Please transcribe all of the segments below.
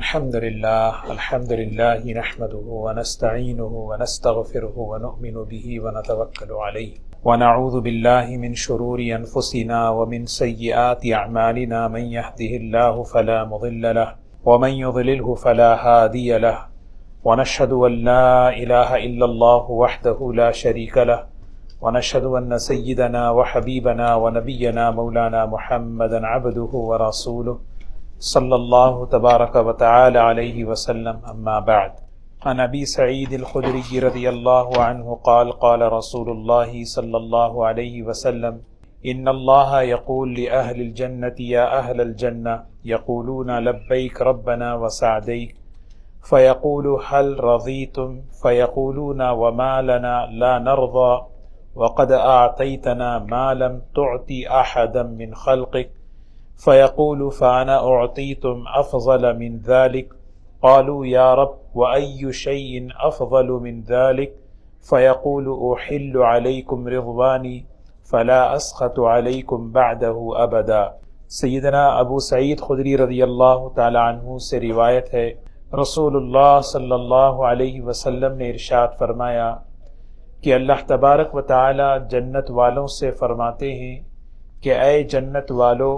الحمد لله نحمده ونستعينه ونستغفره ونؤمن به ونتوكل عليه ونعوذ بالله من شرور أنفسنا ومن سيئات أعمالنا من يهده الله فلا مضل له ومن يضلله فلا هادي له ونشهد أن لا إله إلا الله وحده لا شريك له ونشهد أن سيدنا وحبيبنا ونبينا مولانا محمدا عبده ورسوله صلی اللہ تبارک و تعالی علیہ وسلم اما بعد عن ابی سعید الخدری رضی اللہ عنہ قال قال رسول اللہ صلی اللہ علیہ وسلم ان اللہ یقول لأہل الجنة یا اہل الجنة یقولون لبیک ربنا وسعدیک فیقول هل رضیتم فیقولون وما لنا لا نرضى وقد اعطیتنا ما لم تعطی احدا من خلقک فيقول فأنا أعطيتم أفضل من ذلك قالوا يا رب وأي شيء أفضل من ذلك فيقول أحل عليكم رضواني فلا أسخط عليكم بعده أبدا۔ سیدنا ابو سعید خدری رضی اللہ تعالی عنہ سے روایت ہے، رسول اللہ صلی اللہ علیہ وسلم نے ارشاد فرمایا کہ اللہ تبارک و تعالی جنت والوں سے فرماتے ہیں کہ اے جنت والو،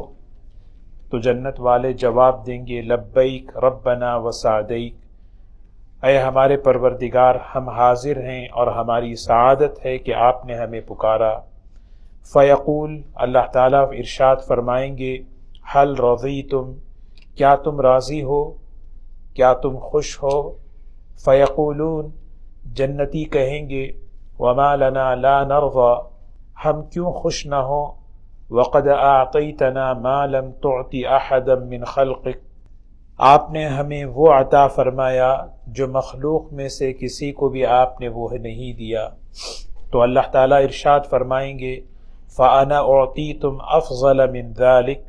تو جنت والے جواب دیں گے لبیک ربنا وسعدیک، اے ہمارے پروردگار ہم حاضر ہیں اور ہماری سعادت ہے کہ آپ نے ہمیں پکارا۔ فیقول، اللہ تعالیٰ ارشاد فرمائیں گے حل رضیتم، کیا تم راضی ہو، کیا تم خوش ہو؟ فیقولون، جنتی کہیں گے وما لنا لا نرضى، ہم کیوں خوش نہ ہوں؟ وقد اعطیتنا ما لم تعطی احدا من خلقک، آپ نے ہمیں وہ عطا فرمایا جو مخلوق میں سے کسی کو بھی آپ نے وہ نہیں دیا۔ تو اللہ تعالیٰ ارشاد فرمائیں گے فانا اعطیتم افضل من ذلک،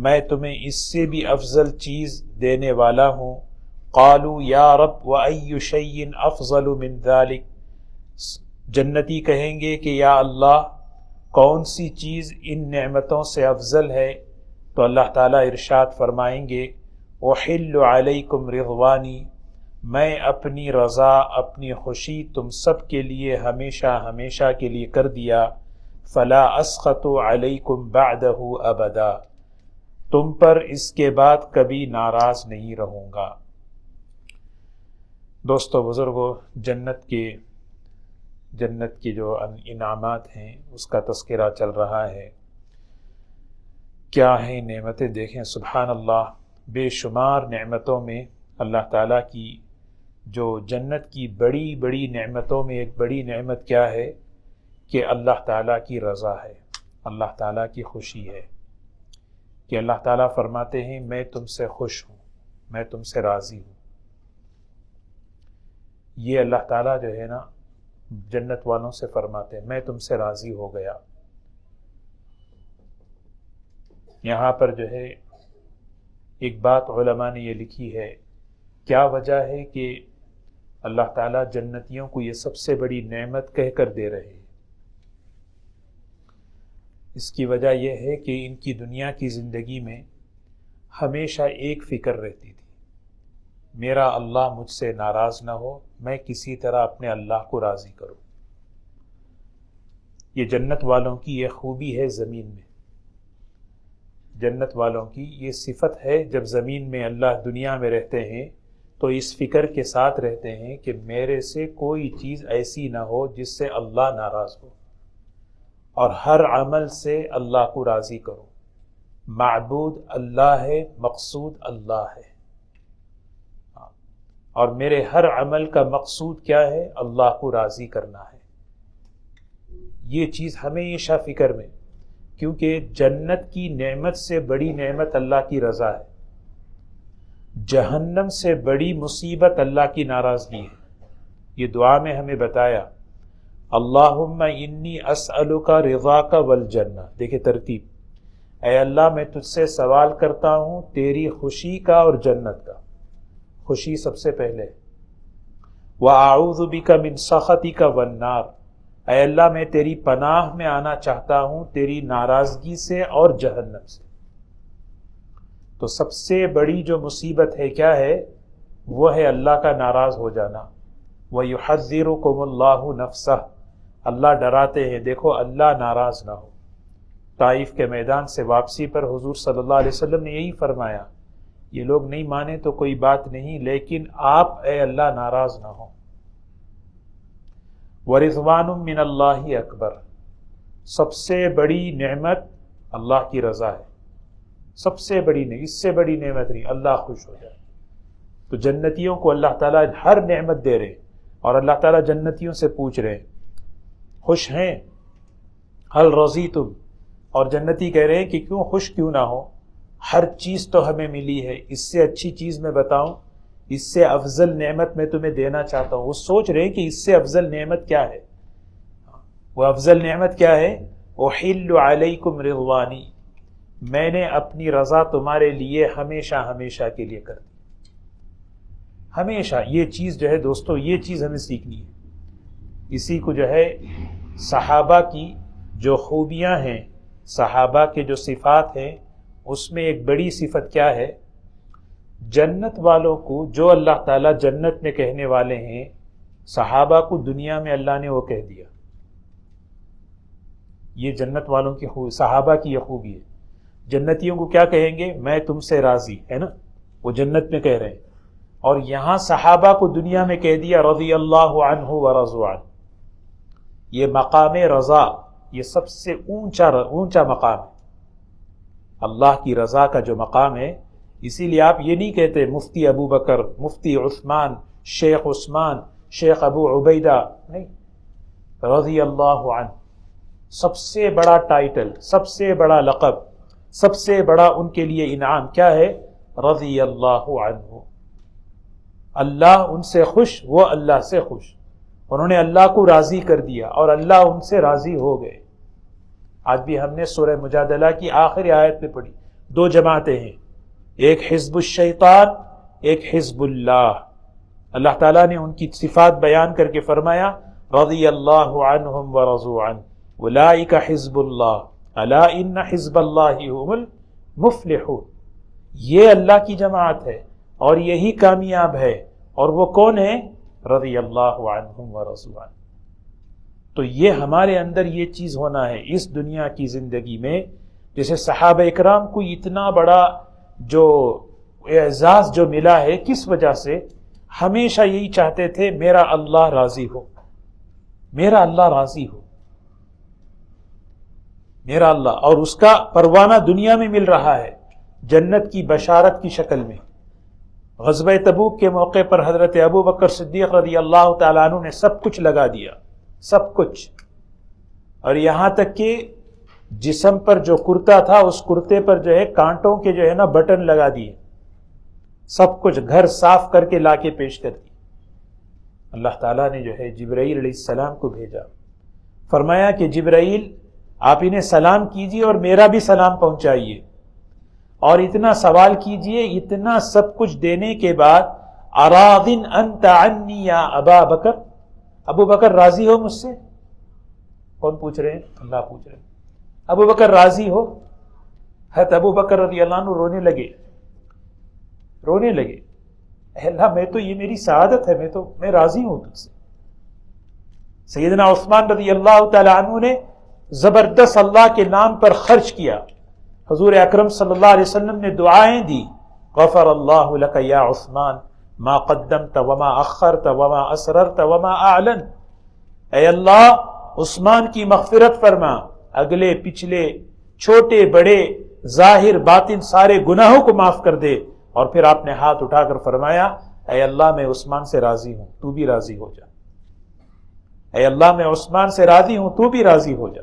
میں تمہیں اس سے بھی افضل چیز دینے والا ہوں۔ قالوا یا رب وائی شیء افضل من ذلک، جنتی کہیں گے کہ یا اللہ کون سی چیز ان نعمتوں سے افضل ہے؟ تو اللہ تعالیٰ ارشاد فرمائیں گے احل علیکم رضوانی، میں اپنی رضا، اپنی خوشی تم سب کے لیے ہمیشہ ہمیشہ کے لیے کر دیا۔ فلا اسخط علیکم بعدہ ابدا، تم پر اس کے بعد کبھی ناراض نہیں رہوں گا۔ دوستو بزرگو، جنت کی جو انعامات ہیں اس کا تذکرہ چل رہا ہے۔ کیا ہیں نعمتیں، دیکھیں سبحان اللہ، بے شمار نعمتوں میں اللہ تعالیٰ کی جو جنت کی بڑی بڑی نعمتوں میں ایک بڑی نعمت کیا ہے کہ اللہ تعالیٰ کی رضا ہے، اللہ تعالیٰ کی خوشی ہے، کہ اللہ تعالیٰ فرماتے ہیں میں تم سے خوش ہوں، میں تم سے راضی ہوں۔ یہ اللہ تعالیٰ جو ہے نا جنت والوں سے فرماتے ہیں میں تم سے راضی ہو گیا۔ یہاں پر جو ہے ایک بات علماء نے یہ لکھی ہے، کیا وجہ ہے کہ اللہ تعالیٰ جنتیوں کو یہ سب سے بڑی نعمت کہہ کر دے رہے ہیں؟ اس کی وجہ یہ ہے کہ ان کی دنیا کی زندگی میں ہمیشہ ایک فکر رہتی تھی، میرا اللہ مجھ سے ناراض نہ ہو، میں کسی طرح اپنے اللہ کو راضی کروں۔ یہ جنت والوں کی یہ خوبی ہے، زمین میں جنت والوں کی یہ صفت ہے، جب زمین میں اللہ دنیا میں رہتے ہیں تو اس فکر کے ساتھ رہتے ہیں کہ میرے سے کوئی چیز ایسی نہ ہو جس سے اللہ ناراض ہو، اور ہر عمل سے اللہ کو راضی کروں۔ معبود اللہ ہے، مقصود اللہ ہے، اور میرے ہر عمل کا مقصود کیا ہے؟ اللہ کو راضی کرنا ہے۔ یہ چیز ہمیشہ فکر میں، کیونکہ جنت کی نعمت سے بڑی نعمت اللہ کی رضا ہے، جہنم سے بڑی مصیبت اللہ کی ناراضگی ہے۔ یہ دعا میں ہمیں بتایا اللہم انی اسألک رضاک والجنہ، دیکھیں ترتیب، اے اللہ میں تجھ سے سوال کرتا ہوں تیری خوشی کا اور جنت کا۔ خوشی سب سے پہلے، وَأَعُوذُ بِكَ مِن سَخَطِكَ وَالنَّارِ، اے اللہ میں تیری پناہ میں آنا چاہتا ہوں تیری ناراضگی سے اور جہنم سے۔ تو سب سے بڑی جو مصیبت ہے کیا ہے؟ وہ ہے اللہ کا ناراض ہو جانا۔ وَيُحَذِّرُكُمُ اللَّهُ نَفْسَهُ، اللہ ڈراتے ہیں دیکھو اللہ ناراض نہ ہو۔ طائف کے میدان سے واپسی پر حضور صلی اللہ علیہ وسلم نے یہی فرمایا، یہ لوگ نہیں مانے تو کوئی بات نہیں، لیکن آپ اے اللہ ناراض نہ ہو۔ وَرِضْوَانٌ مِّنَ اللَّهِ اکبر، سب سے بڑی نعمت اللہ کی رضا ہے، سب سے بڑی نہیں، اس سے بڑی نعمت نہیں، اللہ خوش ہو جائے۔ تو جنتیوں کو اللہ تعالیٰ ہر نعمت دے رہے، اور اللہ تعالیٰ جنتیوں سے پوچھ رہے خوش ہیں؟ هل رضیتم؟ اور جنتی کہہ رہے ہیں کہ کیوں خوش کیوں نہ ہو، ہر چیز تو ہمیں ملی ہے، اس سے اچھی چیز میں بتاؤں، اس سے افضل نعمت میں تمہیں دینا چاہتا ہوں۔ وہ سوچ رہے ہیں کہ اس سے افضل نعمت کیا ہے؟ وہ افضل نعمت کیا ہے؟ احل علیکم رضوانی، میں نے اپنی رضا تمہارے لیے ہمیشہ ہمیشہ کے لیے کر دی، ہمیشہ۔ یہ چیز جو ہے دوستو، یہ چیز ہمیں سیکھنی ہے۔ اسی کو جو ہے صحابہ کی جو خوبیاں ہیں، صحابہ کے جو صفات ہیں، اس میں ایک بڑی صفت کیا ہے؟ جنت والوں کو جو اللہ تعالیٰ جنت میں کہنے والے ہیں، صحابہ کو دنیا میں اللہ نے وہ کہہ دیا۔ یہ جنت والوں کی خوبی، صحابہ کی یہ خوبی ہے۔ جنتیوں کو کیا کہیں گے؟ میں تم سے راضی، ہے نا، وہ جنت میں کہہ رہے ہیں، اور یہاں صحابہ کو دنیا میں کہہ دیا رضی اللہ عنہ ورضوا عنہ۔ یہ مقام رضا، یہ سب سے اونچا مقام ہے، اللہ کی رضا کا جو مقام ہے۔ اسی لیے آپ یہ نہیں کہتے مفتی ابو بکر، مفتی عثمان، شیخ ابو عبیدہ، نہیں، رضی اللہ عنہ۔ سب سے بڑا ٹائٹل، سب سے بڑا لقب، سب سے بڑا ان کے لیے انعام کیا ہے؟ رضی اللہ عنہ۔ اللہ ان سے خوش، وہ اللہ سے خوش، انہوں نے اللہ کو راضی کر دیا اور اللہ ان سے راضی ہو گئے۔ آج بھی ہم نے سورہ مجادلہ کی آخری آیت میں پڑھی، دو جماعتیں ہیں، ایک حزب الشیطان، ایک حزب اللہ۔ اللہ تعالیٰ نے ان کی صفات بیان کر کے فرمایا رضی اللہ عنہم ورضوا عنہ اولئک حزب اللہ الا ان حزب اللہ هم المفلحون۔ یہ اللہ کی جماعت ہے اور یہی کامیاب ہے، اور وہ کون ہے؟ رضی اللہ عنہم ورضوا عنہ۔ تو یہ ہمارے اندر یہ چیز ہونا ہے اس دنیا کی زندگی میں۔ جیسے صحابہ اکرام کو اتنا بڑا جو اعزاز جو ملا ہے، کس وجہ سے؟ ہمیشہ یہی چاہتے تھے میرا اللہ راضی ہو، میرا اللہ راضی ہو، میرا اللہ، اور اس کا پروانہ دنیا میں مل رہا ہے جنت کی بشارت کی شکل میں۔ غزوہ تبوک کے موقع پر حضرت ابو بکر صدیق رضی اللہ تعالیٰ عنہ نے سب کچھ لگا دیا، سب کچھ، اور یہاں تک کہ جسم پر جو کرتا تھا اس کرتے پر جو ہے کانٹوں کے جو ہے نا بٹن لگا دیے، سب کچھ گھر صاف کر کے لا کے پیش کر دی۔ اللہ تعالیٰ نے جو ہے جبرائیل علیہ السلام کو بھیجا، فرمایا کہ جبرائیل آپ انہیں سلام کیجیے اور میرا بھی سلام پہنچائیے، اور اتنا سوال کیجئے، اتنا سب کچھ دینے کے بعد اراضٍ انت عنی یا ابا بکر، ابو بکر راضی ہو مجھ سے؟ کون پوچھ رہے ہیں؟ اللہ پوچھ رہے ہیں، ابو بکر راضی ہو؟ حضرت ابو بکر رضی اللہ عنہ رونے لگے، اے اللہ میں تو، یہ میری سعادت ہے، میں راضی ہوں تجھ سے۔ سیدنا عثمان رضی اللہ تعالی عنہ نے زبردست اللہ کے نام پر خرچ کیا، حضور اکرم صلی اللہ علیہ وسلم نے دعائیں دی، غفر اللہ لک یا عثمان ما قدمت وما اخرت وما اسررت وما اعلن، اے اللہ عثمان کی مغفرت فرما، اگلے پچھلے چھوٹے بڑے ظاہر باطن سارے گناہوں کو معاف کر دے۔ اور پھر آپ نے ہاتھ اٹھا کر فرمایا اے اللہ میں عثمان سے راضی ہوں، تو بھی راضی ہو جا، اے اللہ میں عثمان سے راضی ہوں، تو بھی راضی ہو جا۔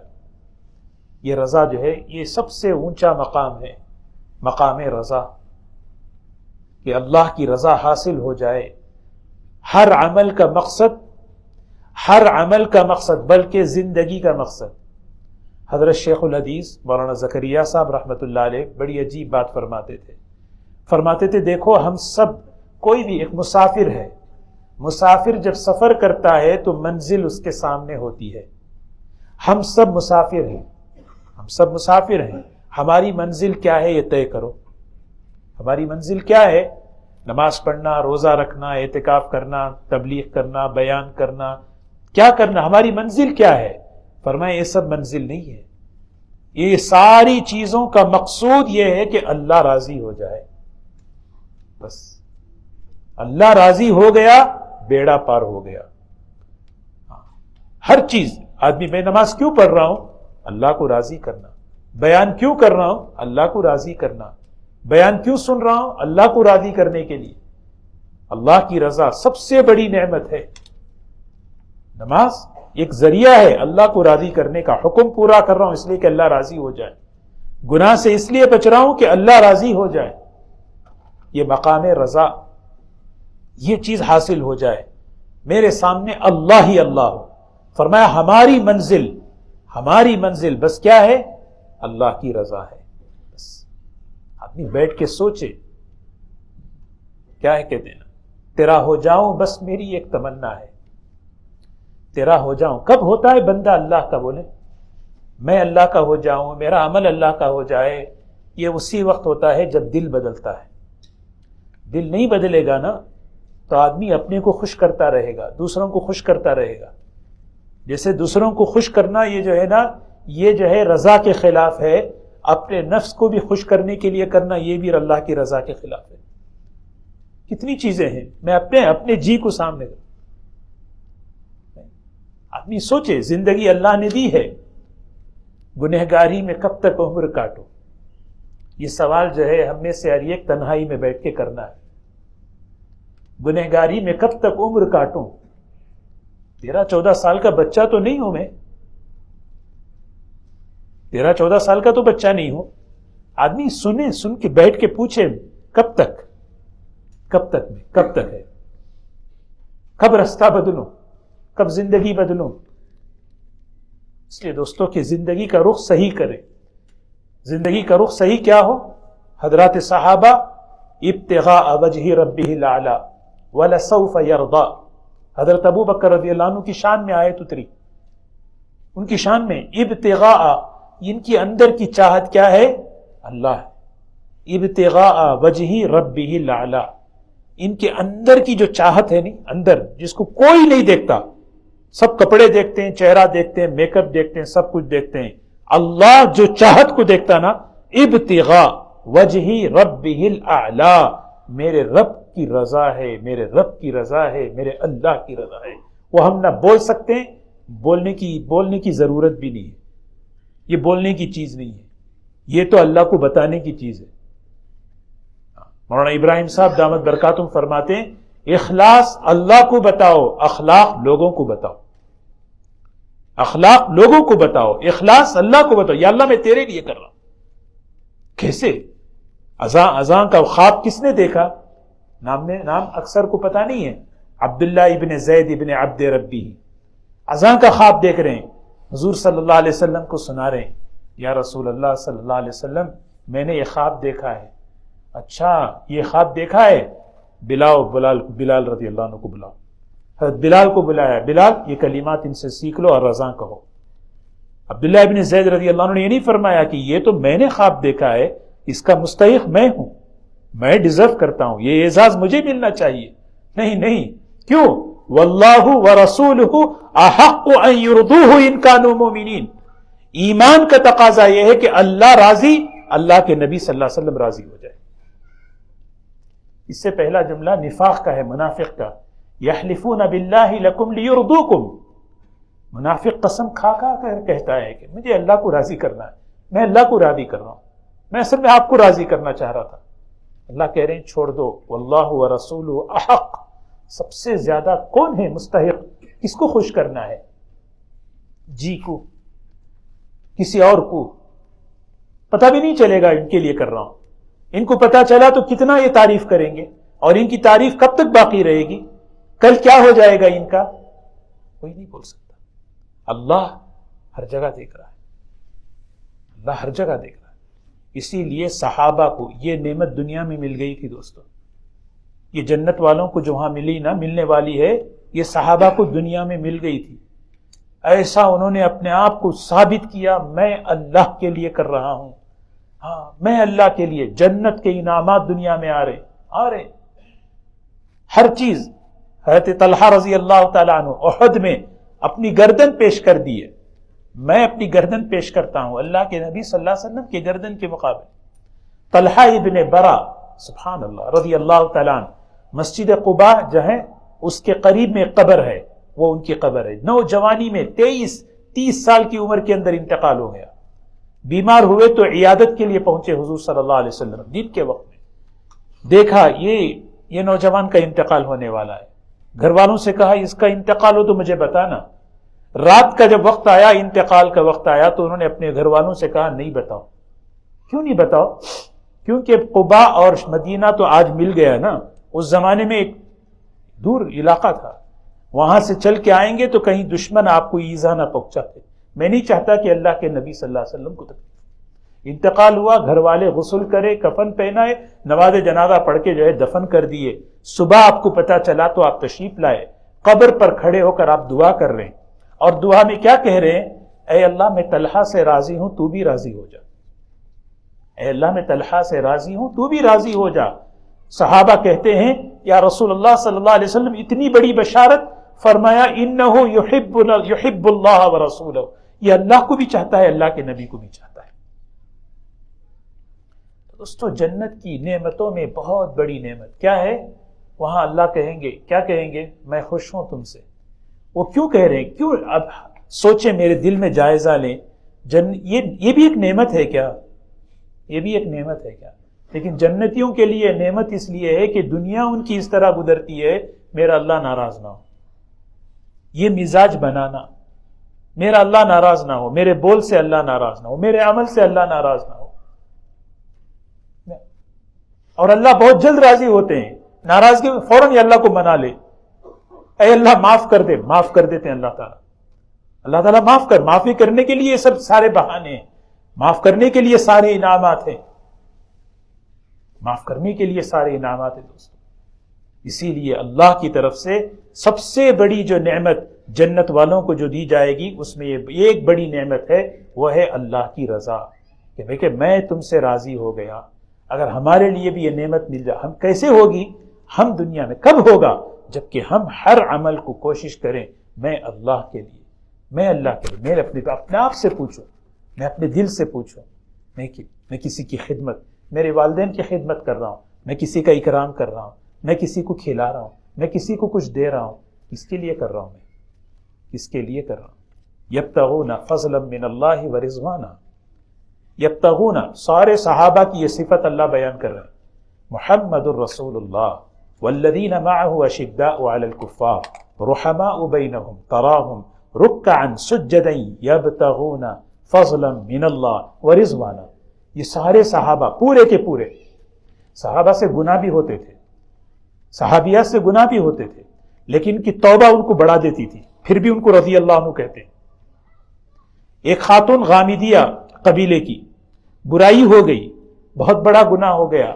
یہ رضا جو ہے یہ سب سے اونچا مقام ہے، مقام رضا، کہ اللہ کی رضا حاصل ہو جائے۔ ہر عمل کا مقصد بلکہ زندگی کا مقصد۔ حضرت شیخ الحدیث مولانا زکریا صاحب رحمۃ اللہ علیہ بڑی عجیب بات فرماتے تھے دیکھو ہم سب، کوئی بھی ایک مسافر ہے، مسافر جب سفر کرتا ہے تو منزل اس کے سامنے ہوتی ہے۔ ہم سب مسافر ہیں، ہماری منزل کیا ہے یہ طے کرو۔ ہماری منزل کیا ہے؟ نماز پڑھنا، روزہ رکھنا، اعتکاف کرنا، تبلیغ کرنا، بیان کرنا، کیا کرنا؟ ہماری منزل کیا ہے؟ فرمایا یہ سب منزل نہیں ہے، یہ ساری چیزوں کا مقصود یہ ہے کہ اللہ راضی ہو جائے، بس اللہ راضی ہو گیا بیڑا پار ہو گیا۔ ہر چیز، آدمی میں نماز کیوں پڑھ رہا ہوں؟ اللہ کو راضی کرنا۔ بیان کیوں کر رہا ہوں؟ اللہ کو راضی کرنا۔ بیان کیوں سن رہا ہوں؟ اللہ کو راضی کرنے کے لیے۔ اللہ کی رضا سب سے بڑی نعمت ہے۔ نماز ایک ذریعہ ہے اللہ کو راضی کرنے کا۔ حکم پورا کر رہا ہوں اس لیے کہ اللہ راضی ہو جائے، گناہ سے اس لیے بچ رہا ہوں کہ اللہ راضی ہو جائے، یہ مقام رضا، یہ چیز حاصل ہو جائے، میرے سامنے اللہ ہی اللہ ہو۔ فرمایا ہماری منزل بس کیا ہے؟ اللہ کی رضا ہے۔ بس آدمی بیٹھ کے سوچے کیا ہے کہتے ہیں نا، تیرا ہو جاؤں بس میری ایک تمنا ہے، تیرا ہو جاؤں۔ کب ہوتا ہے بندہ اللہ کا؟ بولے میں اللہ کا ہو جاؤں، میرا عمل اللہ کا ہو جائے، یہ اسی وقت ہوتا ہے جب دل بدلتا ہے۔ دل نہیں بدلے گا نا تو آدمی اپنے کو خوش کرتا رہے گا، دوسروں کو خوش کرتا رہے گا۔ جیسے دوسروں کو خوش کرنا یہ جو ہے رضا کے خلاف ہے، اپنے نفس کو بھی خوش کرنے کے لیے کرنا یہ بھی اللہ کی رضا کے خلاف ہے۔ کتنی چیزیں ہیں، میں اپنے جی کو سامنے کروں۔ آدمی سوچے زندگی اللہ نے دی ہے، گنہگاری میں کب تک عمر کاٹو؟ یہ سوال جو ہے ہم میں سے ہر ایک تنہائی میں بیٹھ کے کرنا ہے۔ گنہگاری میں کب تک عمر کاٹوں؟ 13-14 سال کا بچہ تو نہیں ہوں میں، 13-14 سال کا تو بچہ نہیں ہوں۔ آدمی سن کے بیٹھ کے پوچھے کب تک ہے، کب رستہ بدلوں، کب زندگی بدلوں؟ اس لیے دوستوں کی زندگی کا رخ صحیح کریں۔ زندگی کا رخ صحیح کیا ہو؟ حضرات صحابہ ابتغاء وجہ ربہ الاعلی ولسوف یرضی، حضرت ابو بکر رضی اللہ عنہ کی شان میں آیت اتری، ان کی شان میں ابتغاء، ان کی اندر کی چاہت کیا ہے؟ اللہ ہے۔ ابتغاء وجہ ربہ الاعلی، ان کے اندر کی جو چاہت ہے نہیں، اندر جس کو کوئی نہیں دیکھتا، سب کپڑے دیکھتے ہیں، چہرہ دیکھتے ہیں، میک اپ دیکھتے ہیں، سب کچھ دیکھتے ہیں، اللہ جو چاہت کو دیکھتا نا، ابتغاء وجہ ربہ الاعلی، میرے رب کی رضا ہے، میرے رب کی رضا ہے، میرے اللہ کی رضا ہے۔ وہ ہم نہ بول سکتے ہیں، بولنے کی ضرورت بھی نہیں ہے، یہ بولنے کی چیز نہیں ہے، یہ تو اللہ کو بتانے کی چیز ہے۔ مولانا ابراہیم صاحب دامت برکاتہم فرماتے ہیں اخلاص اللہ کو بتاؤ، اخلاق لوگوں کو بتاؤ، اخلاق لوگوں کو بتاؤ، اخلاص اللہ کو بتاؤ، یا اللہ میں تیرے لیے کر رہا ہوں۔ کیسے؟ اذاں کا خواب کس نے دیکھا؟ نام اکثر کو پتہ نہیں ہے، عبداللہ ابن زید ابن عبد ربی اذاں کا خواب دیکھ رہے ہیں، حضور صلی اللہ علیہ وسلم کو سنا رہے ہیں، یا رسول اللہ صلی اللہ علیہ وسلم میں نے یہ خواب دیکھا ہے۔ اچھا یہ خواب دیکھا ہے؟ بلال رضی اللہ عنہ کو بلاؤ۔ حضرت بلال کو بلایا، بلال یہ کلمات ان سے سیکھ لو اور رضا کہو۔ عبداللہ ابن زید رضی اللہ عنہ نے یہ نہیں فرمایا کہ یہ تو میں نے خواب دیکھا ہے، اس کا مستحق میں ہوں، میں ڈیزرو کرتا ہوں، یہ اعزاز مجھے ملنا چاہیے۔ نہیں، کیوں؟ واللہ ورسولہ احق ان یرضوہ ان کانوا مومنین، ایمان کا تقاضا یہ ہے کہ اللہ راضی، اللہ کے نبی صلی اللہ علیہ وسلم راضی ہو جائے۔ اس سے پہلا جملہ نفاق کا ہے، منافق کا، یحلفون باللہ لکم لیرضوکم، منافق قسم کھا کر کہتا ہے کہ مجھے اللہ کو راضی کرنا ہے، میں اللہ کو راضی کر رہا ہوں، میں اصل میں آپ کو راضی کرنا چاہ رہا تھا۔ اللہ کہہ رہے ہیں چھوڑ دو، واللہ ورسولہ احق، سب سے زیادہ کون ہے مستحق؟ کس کو خوش کرنا ہے؟ جی کو، کسی اور کو پتہ بھی نہیں چلے گا ان کے لیے کر رہا ہوں، ان کو پتہ چلا تو کتنا یہ تعریف کریں گے، اور ان کی تعریف کب تک باقی رہے گی؟ کل کیا ہو جائے گا ان کا؟ کوئی نہیں بول سکتا۔ اللہ ہر جگہ دیکھ رہا ہے، اللہ ہر جگہ دیکھ رہا ہے۔ اسی لیے صحابہ کو یہ نعمت دنیا میں مل گئی تھی دوستو، یہ جنت والوں کو جو وہاں ملنے والی ہے، یہ صحابہ کو دنیا میں مل گئی تھی۔ ایسا انہوں نے اپنے آپ کو ثابت کیا، میں اللہ کے لیے کر رہا ہوں، ہاں میں اللہ کے لیے جنت کے انعامات دنیا میں آ رہے ہر چیز. حضرت طلحہ رضی اللہ تعالیٰ عنہ احد میں اپنی گردن پیش کر دی ہے. میں اپنی گردن پیش کرتا ہوں اللہ کے نبی صلی اللہ علیہ وسلم کی گردن کے مقابل. طلحہ ابن برا سبحان اللہ رضی اللہ تعالیٰ عنہ مسجد قباء جو ہے اس کے قریب میں قبر ہے، وہ ان کی قبر ہے. نوجوانی میں 30 سال کی عمر کے اندر انتقال ہو گیا. بیمار ہوئے تو عیادت کے لیے پہنچے حضور صلی اللہ علیہ وسلم دن کے وقت میں. دیکھا یہ نوجوان کا انتقال ہونے والا ہے. گھر والوں سے کہا اس کا انتقال ہو تو مجھے بتانا. رات کا جب وقت آیا، انتقال کا وقت آیا، تو انہوں نے اپنے گھر والوں سے کہا نہیں بتاؤ. کیوں نہیں بتاؤ؟ کیونکہ قباء اور مدینہ تو آج مل گیا نا، اس زمانے میں ایک دور علاقہ تھا، وہاں سے چل کے آئیں گے تو کہیں دشمن آپ کو ایذا نہ پہنچاتے. میں نہیں چاہتا کہ اللہ کے نبی صلی اللہ علیہ وسلم کو تکلیف. انتقال ہوا، گھر والے غسل کرے، کفن پہنائے، نماز جنازہ پڑھ کے جو ہے دفن کر دیے. صبح آپ کو پتا چلا تو آپ تشریف لائے، قبر پر کھڑے ہو کر آپ دعا کر رہے ہیں، اور دعا میں کیا کہہ رہے ہیں؟ اے اللہ میں طلحہ سے راضی ہوں، تو بھی راضی ہو جا. اے اللہ میں طلحہ سے راضی ہوں، تو بھی راضی ہو جا. صحابہ کہتے ہیں یا رسول اللہ صلی اللہ علیہ وسلم اتنی بڑی بشارت. فرمایا انہ یحب اللہ ورسولہ، یہ اللہ کو بھی چاہتا ہے، اللہ کے نبی کو بھی چاہتا ہے. دوستو جنت کی نعمتوں میں بہت بڑی نعمت کیا ہے؟ وہاں اللہ کہیں گے، کیا کہیں گے؟ میں خوش ہوں تم سے. وہ کیوں کہہ رہے ہیں؟ کیوں؟ اب سوچیں، میرے دل میں جائزہ لیں. یہ بھی ایک نعمت ہے کیا؟ یہ بھی ایک نعمت ہے کیا؟ لیکن جنتیوں کے لیے نعمت اس لیے ہے کہ دنیا ان کی اس طرح گزرتی ہے میرا اللہ ناراض نہ ہو. یہ مزاج بنانا، میرا اللہ ناراض نہ ہو، میرے بول سے اللہ ناراض نہ ہو، میرے عمل سے اللہ ناراض نہ ہو. اور اللہ بہت جلد راضی ہوتے ہیں، ناراضگی فوراً یہ اللہ کو منا لے. اے اللہ معاف کر دے، معاف کر دیتے ہیں اللہ تعالیٰ. اللہ تعالیٰ معاف کر، معافی کرنے کے لیے یہ سب سارے بہانے ہیں، معاف کرنے کے لیے سارے انعامات ہیں، معاف کرنے کے لیے سارے انعامات ہیں دوستو. اسی لیے اللہ کی طرف سے سب سے بڑی جو نعمت جنت والوں کو جو دی جائے گی، اس میں یہ ایک بڑی نعمت ہے، وہ ہے اللہ کی رضا. کہ دیکھیں میں تم سے راضی ہو گیا. اگر ہمارے لیے بھی یہ نعمت مل جائے، ہم کیسے ہوگی؟ ہم دنیا میں کب ہوگا؟ جبکہ ہم ہر عمل کو کوشش کریں میں اللہ کے لیے، میں اللہ کے لیے. میں اپنے آپ سے پوچھوں، میں اپنے دل سے پوچھوں، میں کسی کی خدمت، میرے والدین کی خدمت کر رہا ہوں، میں کسی کا اکرام کر رہا ہوں، میں کسی کو کھلا رہا ہوں، میں کسی کو کچھ دے رہا ہوں. کس کے لیے کر رہا ہوں؟ میں کس کے لیے کر رہا ہوں؟ یبتغون فضلا من اللہ ورضوانا. یبتغون، سارے صحابہ کی یہ صفت اللہ بیان کر رہے ہیں. محمد الرسول اللہ والذین معه اشداء علی الکفار رحماء بینہم تراہم رکعا سجدا یبتغون فضلا من اللہ ورضوانا. یہ سارے صحابہ پورے کے پورے، صحابہ سے گناہ بھی ہوتے تھے، صحابیات سے گناہ بھی ہوتے تھے، لیکن ان کی توبہ ان کو بڑھا دیتی تھی، پھر بھی ان کو رضی اللہ عنہ کہتے ہیں. ایک خاتون غامدیہ قبیلے کی، برائی ہو گئی، بہت بڑا گناہ ہو گیا،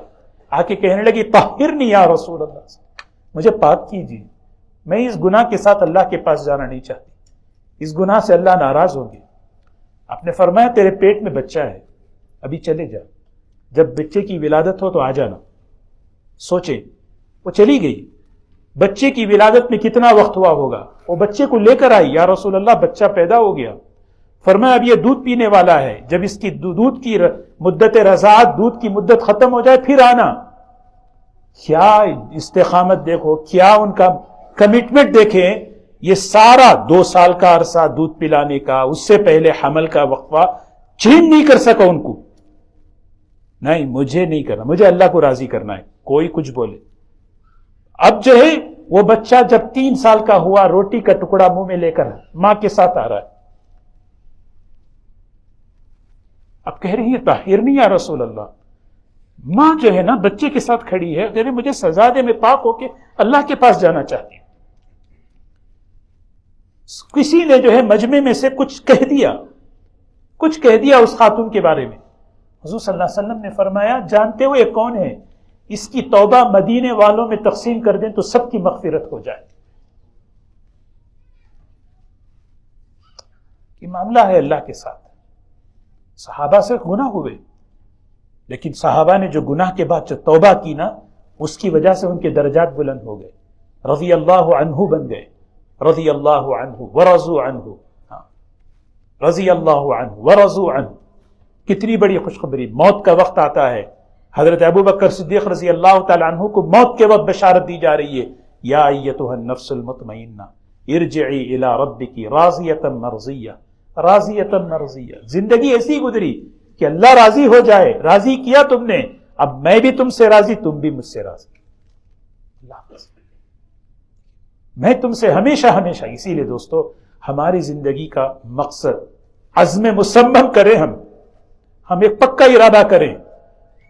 آ کے کہنے لگی طہرنی یا رسول اللہ، مجھے پاک کیجیے، میں اس گناہ کے ساتھ اللہ کے پاس جانا نہیں چاہتی، اس گناہ سے اللہ ناراض ہوں گے. آپ نے فرمایا تیرے پیٹ میں بچہ ہے، ابھی چلے جا، جب بچے کی ولادت ہو تو آ جانا. سوچیں، وہ چلی گئی. بچے کی ولادت میں کتنا وقت ہوا ہوگا؟ وہ بچے کو لے کر آئی، یا رسول اللہ بچہ پیدا ہو گیا. فرمایا اب یہ دودھ پینے والا ہے، جب اس کی دودھ کی مدت رضاعت، دودھ کی مدت ختم ہو جائے پھر آنا. کیا استقامت دیکھو، کیا ان کا کمٹمنٹ دیکھیں. یہ سارا 2 سال کا عرصہ دودھ پلانے کا، اس سے پہلے حمل کا وقفہ چین نہیں کر سکا ان کو. نہیں مجھے نہیں کرنا، مجھے اللہ کو راضی کرنا ہے، کوئی کچھ بولے. اب جو ہے وہ بچہ جب 3 سال کا ہوا، روٹی کا ٹکڑا منہ میں لے کر ماں کے ساتھ آ رہا ہے. اب کہہ رہی ہے طہرنی یا رسول اللہ. ماں جو ہے نا بچے کے ساتھ کھڑی ہے، کہہ رہی مجھے سزا دے، میں پاک ہو کے اللہ کے پاس جانا چاہتی ہوں. کسی نے جو ہے مجمع میں سے کچھ کہہ دیا اس خاتون کے بارے میں. حضور صلی اللہ علیہ وسلم نے فرمایا جانتے ہو یہ کون ہے؟ اس کی توبہ مدینے والوں میں تقسیم کر دیں تو سب کی مغفرت ہو جائے. یہ معاملہ ہے اللہ کے ساتھ. صحابہ سے گناہ ہوئے، لیکن صحابہ نے جو گناہ کے بعد جو توبہ کی نا، اس کی وجہ سے ان کے درجات بلند ہو گئے، رضی اللہ عنہ بن گئے، رضی اللہ عنہ ورضوا عنہ، رضی اللہ عنہ ورضوا عنہ۔ کتنی بڑی خوشخبری، موت کا وقت آتا ہے، حضرت ابوبکر صدیق رضی اللہ تعالی عنہ کو موت کے وقت بشارت دی جا رہی ہے، یا ایتھا النفس المطمئنہ ارجعی الی ربک راضیۃ مرضیہ، راضیۃ مرضیہ۔ زندگی ایسی گزری کہ اللہ راضی ہو جائے، راضی کیا تم نے، اب میں بھی تم سے راضی، تم بھی مجھ سے راضی، اللہ میں تم سے ہمیشہ ہمیشہ۔ اسی لیے دوستو، ہماری زندگی کا مقصد عزم مصمم کریں، ہم ایک پکا ارادہ کریں،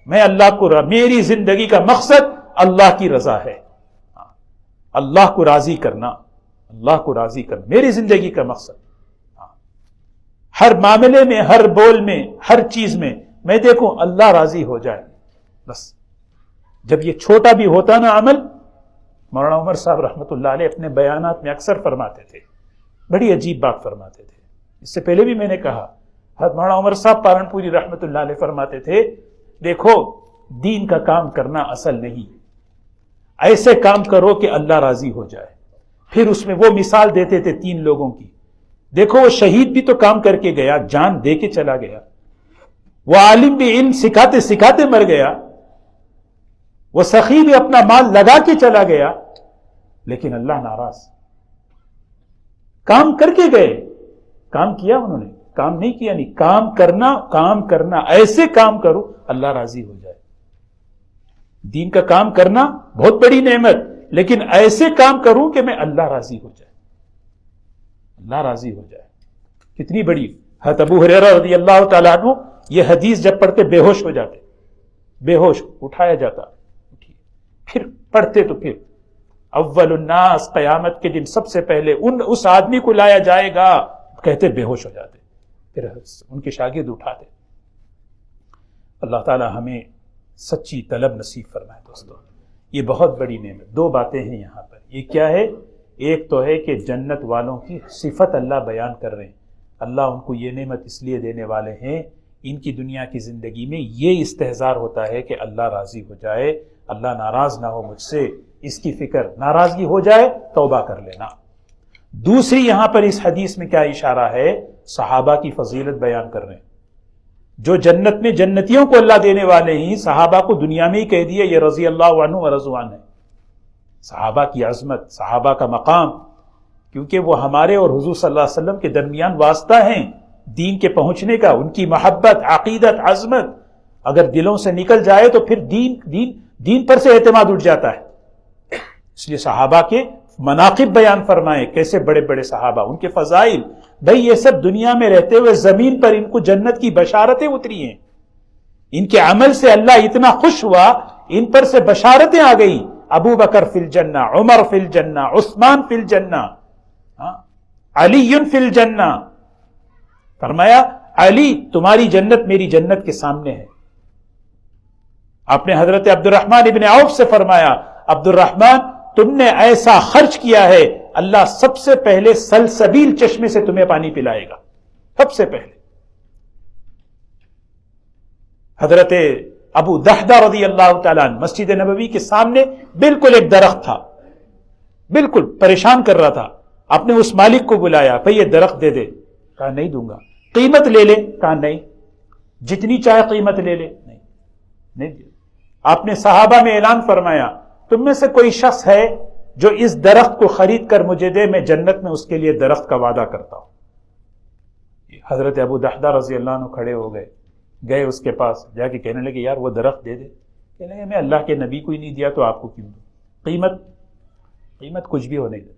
میں اللہ کو میری زندگی کا مقصد اللہ کی رضا ہے، اللہ کو راضی کرنا، اللہ کو راضی کرنا میری زندگی کا مقصد۔ ہر معاملے میں، ہر بول میں، ہر چیز میں دیکھوں اللہ راضی ہو جائے بس۔ جب یہ چھوٹا بھی ہوتا نا عمل، مولانا عمر صاحب رحمۃ اللہ علیہ اپنے بیانات میں اکثر فرماتے تھے، بڑی عجیب بات فرماتے تھے، اس سے پہلے بھی میں نے کہا، حضرت مولانا عمر صاحب پالنپوری رحمۃ اللہ علیہ فرماتے تھے، دیکھو دین کا کام کرنا اصل نہیں، ایسے کام کرو کہ اللہ راضی ہو جائے۔ پھر اس میں وہ مثال دیتے تھے 3 لوگوں کی، دیکھو وہ شہید بھی تو کام کر کے گیا، جان دے کے چلا گیا، وہ عالم بھی علم سکھاتے سکھاتے مر گیا، وہ سخی بھی اپنا مال لگا کے چلا گیا، لیکن اللہ ناراض۔ کام کر کے گئے، کام کیا انہوں نے، کام نہیں کیا نہیں، کام کرنا ایسے کام کرو اللہ راضی ہو جائے۔ دین کا کام کرنا بہت بڑی نعمت، لیکن ایسے کام کروں کہ میں اللہ راضی ہو جائے، اللہ راضی ہو جائے۔ کتنی بڑی۔ حضرت ابو ہریرہ رضی اللہ تعالیٰ عنہ یہ حدیث جب پڑھتے بے ہوش ہو جاتے، بے ہوش اٹھایا جاتا، پھر پڑھتے تو پھر اول الناس، قیامت کے دن سب سے پہلے اس آدمی کو لایا جائے گا، کہتے بے ہوش ہو جاتے، پھر ان کے شاگرد اٹھاتے۔ اللہ تعالی ہمیں سچی طلب نصیب فرمائے۔ دوستو یہ بہت بڑی نعمت، 2 باتیں ہیں یہاں پر۔ یہ کیا ہے؟ ایک تو ہے کہ جنت والوں کی صفت اللہ بیان کر رہے ہیں، اللہ ان کو یہ نعمت اس لیے دینے والے ہیں، ان کی دنیا کی زندگی میں یہ استحضار ہوتا ہے کہ اللہ راضی ہو جائے، اللہ ناراض نہ ہو مجھ سے، اس کی فکر، ناراضگی ہو جائے توبہ کر لینا۔ دوسری یہاں پر اس حدیث میں کیا اشارہ ہے؟ صحابہ کی فضیلت بیان کر رہے ہیں، جو جنت میں جنتیوں کو اللہ دینے والے ہیں، صحابہ کو دنیا میں ہی کہہ دیا یہ رضی اللہ عنہ ورضوا عنہ ہے۔ صحابہ کی عظمت، صحابہ کا مقام، کیونکہ وہ ہمارے اور حضور صلی اللہ علیہ وسلم کے درمیان واسطہ ہیں دین کے پہنچنے کا۔ ان کی محبت، عقیدت، عظمت اگر دلوں سے نکل جائے تو پھر دین پر سے اعتماد اٹھ جاتا ہے۔ اس لیے صحابہ کے مناقب بیان فرمائے، کیسے بڑے بڑے صحابہ، ان کے فضائل۔ بھئی یہ سب دنیا میں رہتے ہوئے زمین پر ان کو جنت کی بشارتیں اتری ہیں، ان کے عمل سے اللہ اتنا خوش ہوا، ان پر سے بشارتیں آ گئی، ابو بکر فی الجنہ، عمر فی الجنہ، عثمان فی الجنہ، علی فی الجنہ۔ فرمایا علی تمہاری جنت میری جنت کے سامنے ہے۔ آپ نے حضرت عبد الرحمن ابن عوف سے فرمایا، عبد الرحمن تم نے ایسا خرچ کیا ہے، اللہ سب سے پہلے سلسبیل چشمے سے تمہیں پانی پلائے گا، سب سے پہلے۔ حضرت ابو دحدہ رضی اللہ تعالیٰ عنہ مسجد نبوی کے سامنے بالکل ایک درخت تھا، بالکل پریشان کر رہا تھا، آپ نے اس مالک کو بلایا، بھئی یہ درخت دے دے، کہا نہیں دوں گا، قیمت لے لے، کہا نہیں، جتنی چاہے قیمت لے لے، نہیں دے۔ آپ نے صحابہ میں اعلان فرمایا، تم میں سے کوئی شخص ہے جو اس درخت کو خرید کر مجھے دے، میں جنت میں اس کے لیے درخت کا وعدہ کرتا ہوں۔ حضرت ابو دحدہ رضی اللہ عنہ کھڑے ہو گئے اس کے پاس، جا کے کہنے لگے یار وہ درخت دے دے، کہنے لگے میں اللہ کے نبی کو ہی نہیں دیا تو آپ کو کیوں دوں، قیمت کچھ بھی ہو نہیں دے۔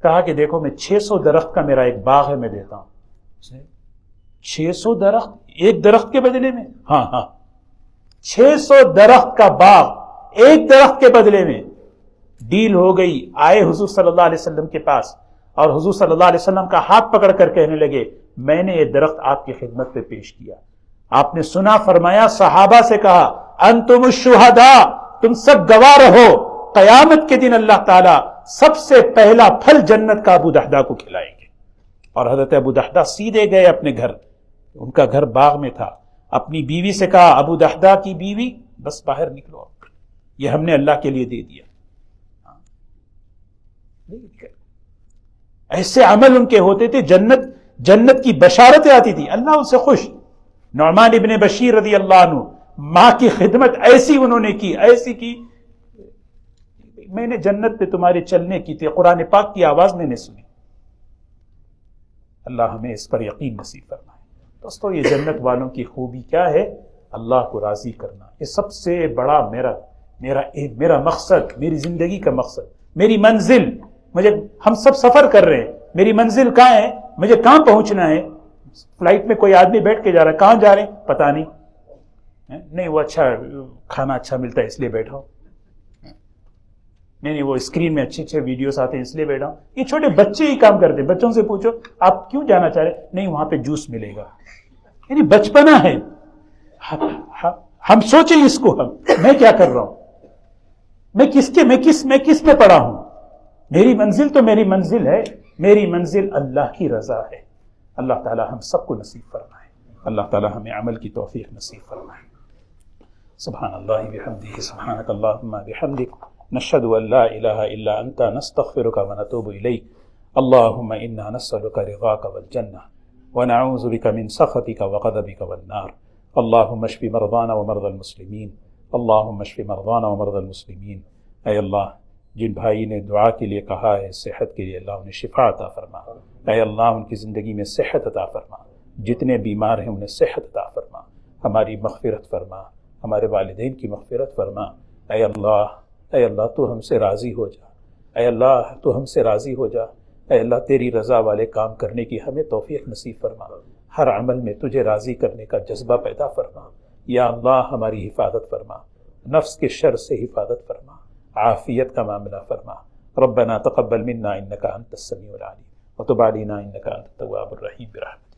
کہا کہ دیکھو میں 600 درخت کا میرا ایک باغ ہے، میں دیتا ہوں۔ 600 درخت ایک درخت کے بدلے میں؟ ہاں 600 درخت کا باغ ایک درخت کے بدلے میں۔ ڈیل ہو گئی، آئے حضور صلی اللہ علیہ وسلم کے پاس، اور حضور صلی اللہ علیہ وسلم کا ہاتھ پکڑ کر کہنے لگے میں نے یہ درخت آپ کی خدمت پہ پیش کیا۔ آپ نے سنا، فرمایا صحابہ سے کہا انتم الشہداء، تم سب گواہ رہو، قیامت کے دن اللہ تعالیٰ سب سے پہلا پھل جنت کا ابو دحدہ کو کھلائیں گے۔ اور حضرت ابو دحدہ سیدھے گئے اپنے گھر، ان کا گھر باغ میں تھا، اپنی بیوی سے کہا ابو دحدہ کی بیوی بس باہر نکلو، یہ ہم نے اللہ کے لیے دے دیا. ایسے عمل ان کے ہوتے تھے، جنت کی بشارتیں آتی تھی، اللہ ان سے خوش. نعمان ابن بشیر رضی اللہ عنہ، ماں کی خدمت ایسی انہوں نے کی، ایسی کی، میں نے جنت پہ تمہارے چلنے کی تھی، قرآن پاک کی آواز میں نے سنی. اللہ ہمیں اس پر یقین نصیب فرمائے. دوستو یہ جنت والوں کی خوبی کیا ہے؟ اللہ کو راضی کرنا. یہ سب سے بڑا میرا مقصد، میری زندگی کا مقصد، میری منزل. ہم سب سفر کر رہے ہیں، میری منزل کہاں ہے؟ مجھے کہاں پہنچنا ہے؟ فلائٹ میں کوئی آدمی بیٹھ کے جا رہا ہے، کہاں جا رہے ہیں پتہ نہیں، وہ اچھا کھانا اچھا ملتا ہے اس لیے بیٹھا ہوں، نہیں وہ اسکرین میں اچھے ویڈیوز آتے ہیں اس لیے بیٹھا ہوں. یہ چھوٹے بچے ہی کام کرتے ہیں. بچوں سے پوچھو آپ کیوں جانا چاہ رہے؟ نہیں وہاں پہ جوس ملے گا. یعنی بچپنا ہے. ہم سوچیں اس کو، میں کیا کر رہا ہوں، میں کس میں پڑا ہوں. میری منزل تو میری منزل ہے، میری منزل اللہ کی رضا ہے. اللہ تعالی ہم سب کو نصیب فرمائے. اللہ تعالی ہمیں عمل کی توفیق نصیب فرمائے. سبحان اللہ بحمدہ، سبحانک اللہم بحمدک، نشہد ان لا الہ الا انت، نستغفرک ونتوب الیک. اللہم انا نسألک رضاک والجنہ ونعوذ بک من سخطک وغضبک والنار. اللہم اشف مرضانا ومرضى المسلمین، اللہم اشف مرضانا ومرضى المسلمین. اے اللہ جن بھائی نے دعا کے لیے کہا ہے صحت کے لیے، اللہ انہیں شفا عطا فرما. اے اللہ ان کی زندگی میں صحت عطا فرما. جتنے بیمار ہیں انہیں صحت عطا فرما. ہماری مغفرت فرما، ہمارے والدین کی مغفرت فرما. اے اللہ تو ہم سے راضی ہو جا. اے اللہ تو ہم سے راضی ہو جا. اے اللہ تیری رضا والے کام کرنے کی ہمیں توفیق نصیب فرما. ہر عمل میں تجھے راضی کرنے کا جذبہ پیدا فرما. یا اللہ ہماری حفاظت فرما، نفس کے شر سے حفاظت فرما، عافیت کا معاملہ فرما. ربنا تقبل منا انك انت السميع العليم وتب علينا انك انت التواب الرحيم برحمتك.